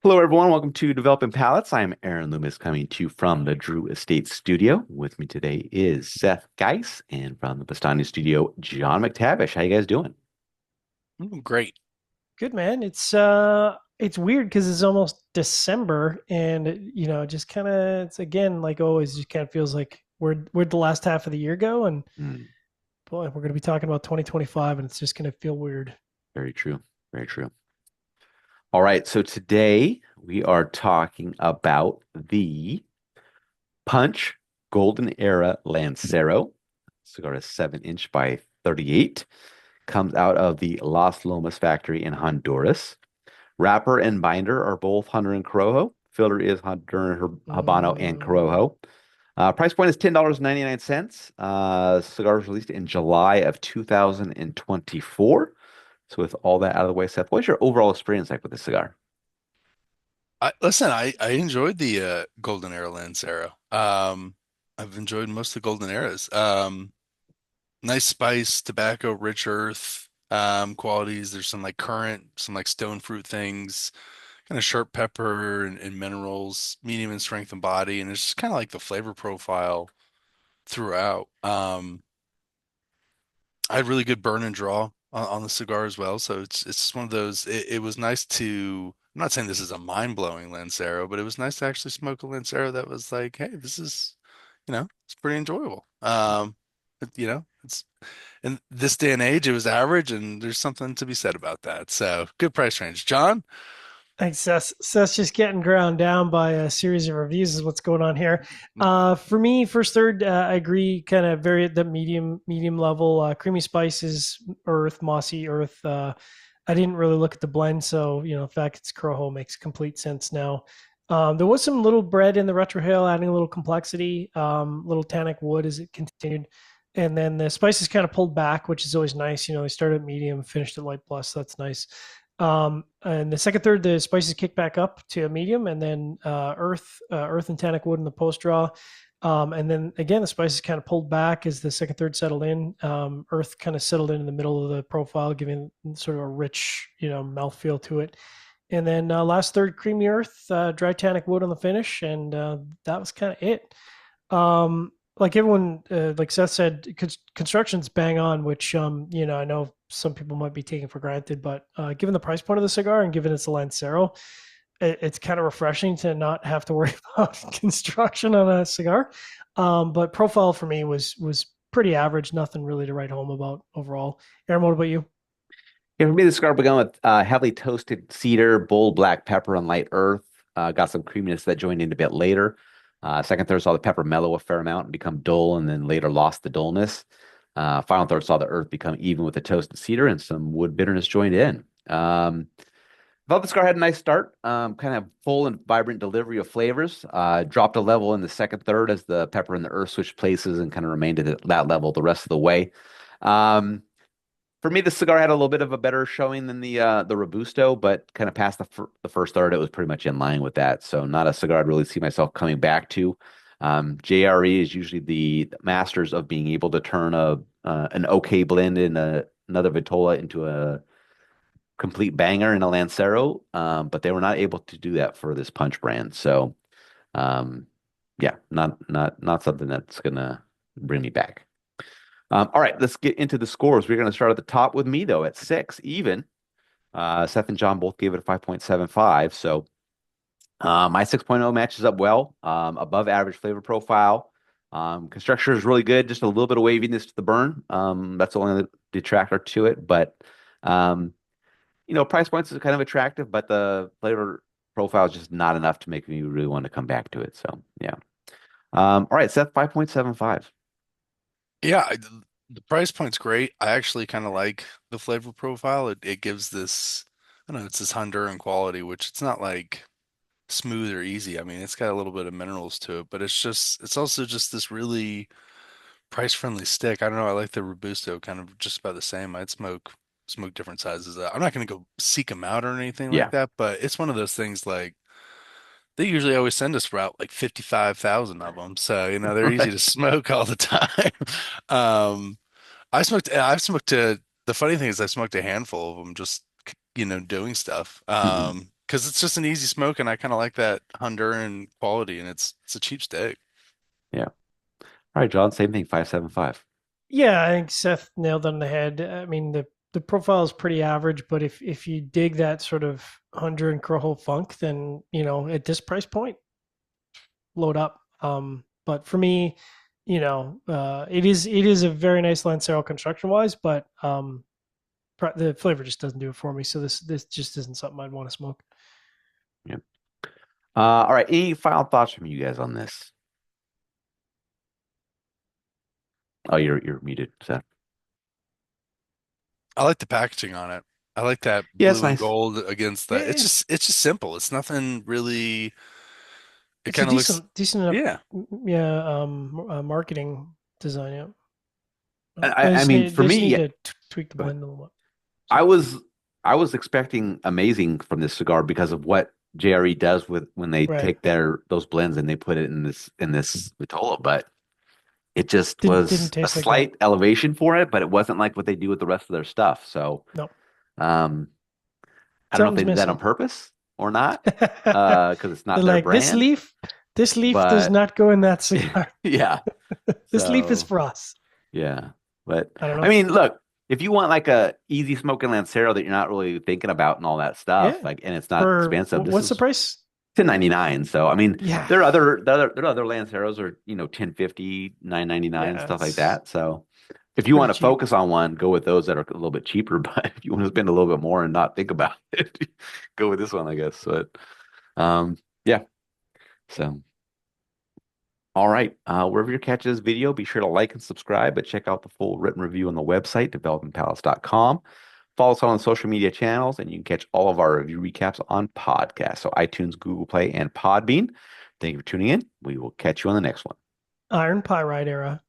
Hello, everyone. Welcome to Developing Palettes. I'm Aaron Loomis coming to you from the Drew Estate Studio. With me today is Seth Geis, and from the Bastani Studio, John McTavish. How you guys doing? Great. Good man. It's weird because it's almost December, and just kind of it's again like always, just kind of feels like where'd the last half of the year go, and Hmm, boy, we're gonna be talking about 2025, and it's just gonna feel weird. very true. Very true. All right. So today we are talking about the Punch Golden Era Lancero. Cigar is 7-inch by 38. Comes out of the Las Lomas factory in Honduras. Wrapper and binder are both Hunter and Corojo. Filler is Hunter, Habano, and Mm, Corojo. Price point is $10.99. Cigar was released in July of 2024. So with all that out of the way, Seth, what's your overall experience like with this cigar? I enjoyed the Golden Era Lancero. I've enjoyed most of the Golden Eras. Nice spice, tobacco, rich earth qualities. There's some like currant, some like stone fruit things, kind of sharp pepper and minerals, medium in strength and body, and it's just kind of like the flavor profile throughout. I had really good burn and draw on the cigar as well. So it's one of those. It was nice to. I'm not saying this is a mind-blowing Lancero, but it was nice to actually smoke a Lancero that was like, hey, this is, it's pretty enjoyable. It's in this day and age, it was average, and there's something to be said about that. So good price range, John. Thanks, Seth. Seth's just getting ground down by a series of reviews is what's going on here. For me, first third, I agree, kind of very at the medium level. Creamy spices, earth, mossy earth. I didn't really look at the blend, so the fact it's Corojo makes complete sense now. There was some little bread in the retrohale, adding a little complexity, little tannic wood as it continued. And then the spices kind of pulled back, which is always nice. They started at medium, finished at light plus. So that's nice. And the second third, the spices kick back up to a medium, and then earth and tannic wood in the post draw. And then again, the spices kind of pulled back as the second third settled in. Earth kind of settled in the middle of the profile, giving sort of a rich, mouthfeel to it. And then last third, creamy earth, dry tannic wood on the finish, and that was kind of it. Like everyone, like Seth said, construction's bang on, which I know some people might be taking for granted, but given the price point of the cigar and given it's a Lancero, it's kind of refreshing to not have to worry about construction on a cigar. But profile for me was pretty average, nothing really to write home about overall. Aaron, what about you? Yeah, for me, the cigar began with heavily toasted cedar, bold black pepper, and light earth. Got some creaminess that joined in a bit later. Second third saw the pepper mellow a fair amount and become dull, and then later lost the dullness. Final third saw the earth become even with the toasted cedar, and some wood bitterness joined in. Felt the cigar had a nice start, kind of full and vibrant delivery of flavors. Dropped a level in the second third as the pepper and the earth switched places and kind of remained at that level the rest of the way. Um, for me, the cigar had a little bit of a better showing than the Robusto, but kind of past the first third, it was pretty much in line with that. So not a cigar I'd really see myself coming back to. JRE is usually the masters of being able to turn a an okay blend in another Vitola into a complete banger in a Lancero, but they were not able to do that for this Punch brand. So yeah, not something that's gonna bring me back. All right, let's get into the scores. We're going to start at the top with me, though, at 6, even. Seth and John both gave it a 5.75. So my 6.0 matches up well, above average flavor profile. Construction is really good, just a little bit of waviness to the burn. That's the only detractor to it. But, um, price points is kind of attractive, but the flavor profile is just not enough to make me really want to come back to it. So, yeah. All right, Seth, 5.75. Yeah, the price point's great. I actually kind of like the flavor profile. It gives this, I don't know, it's this Honduran quality, which it's not like smooth or easy. I mean, it's got a little bit of minerals to it, but it's also just this really price-friendly stick. I don't know. I like the Robusto kind of just about the same. I'd smoke different sizes. I'm not going to go seek them out or anything like Yeah. that, but it's one of those things like they usually always send us out like 55,000 of them. So, they're easy to Right. smoke all the time. Um, I've smoked the funny thing is I smoked a handful of them just, doing stuff. Mhm. because it's just an easy smoke, and I kind of like that Honduran quality, and it's a cheap steak. Yeah. All right, John, same thing, 575. Yeah, I think Seth nailed it on the head. I mean, the profile is pretty average, but if you dig that sort of Honduran Corojo funk, then at this price point, load up. But for me, it is a very nice Lancero construction wise, but the flavor just doesn't do it for me. So this just isn't something I'd want to smoke. Yeah. All right, any final thoughts from you guys on this? Oh, you're muted, Seth. I like the packaging on it. I like that Yeah, it's blue and nice. gold against that. Yeah, It's just simple. It's nothing really. It it's a kind of looks, decent enough, yeah. yeah, marketing design. Yeah, I mean, for they just me, need yeah, to tweak the go ahead. blend a little bit. I Sorry. was I was expecting amazing from this cigar because of what JRE does with when they Right. take those blends and they put it in this Vitola, but it just Didn't was a taste like that. slight elevation for it, but it wasn't like what they do with the rest of their stuff. So, No, um, I don't know if something's they did that on missing. purpose or not, They're because it's not their like, brand. this leaf does But not go in that cigar. yeah, This leaf is so for us. yeah. But I don't I know. mean, look, if you want like a easy smoking Lancero that you're not really thinking about and all that stuff, Yeah. like, and it's not For expensive, this what's the is price? 10.99. So I mean, Yeah. there are other Lanceros are 10.50, 9.99, Yeah. stuff like It's that. So if you pretty want to cheap. focus on one, go with those that are a little bit cheaper. But if you want to spend a little bit more and not think about it, go with this one, I guess. But yeah. So all right. Wherever you catch this video, be sure to like and subscribe, but check out the full written review on the website, developingpalace.com. Follow us on social media channels, and you can catch all of our review recaps on podcasts. So iTunes, Google Play, and Podbean. Thank you for tuning in. We will catch you on the next one. Iron Pyrite era.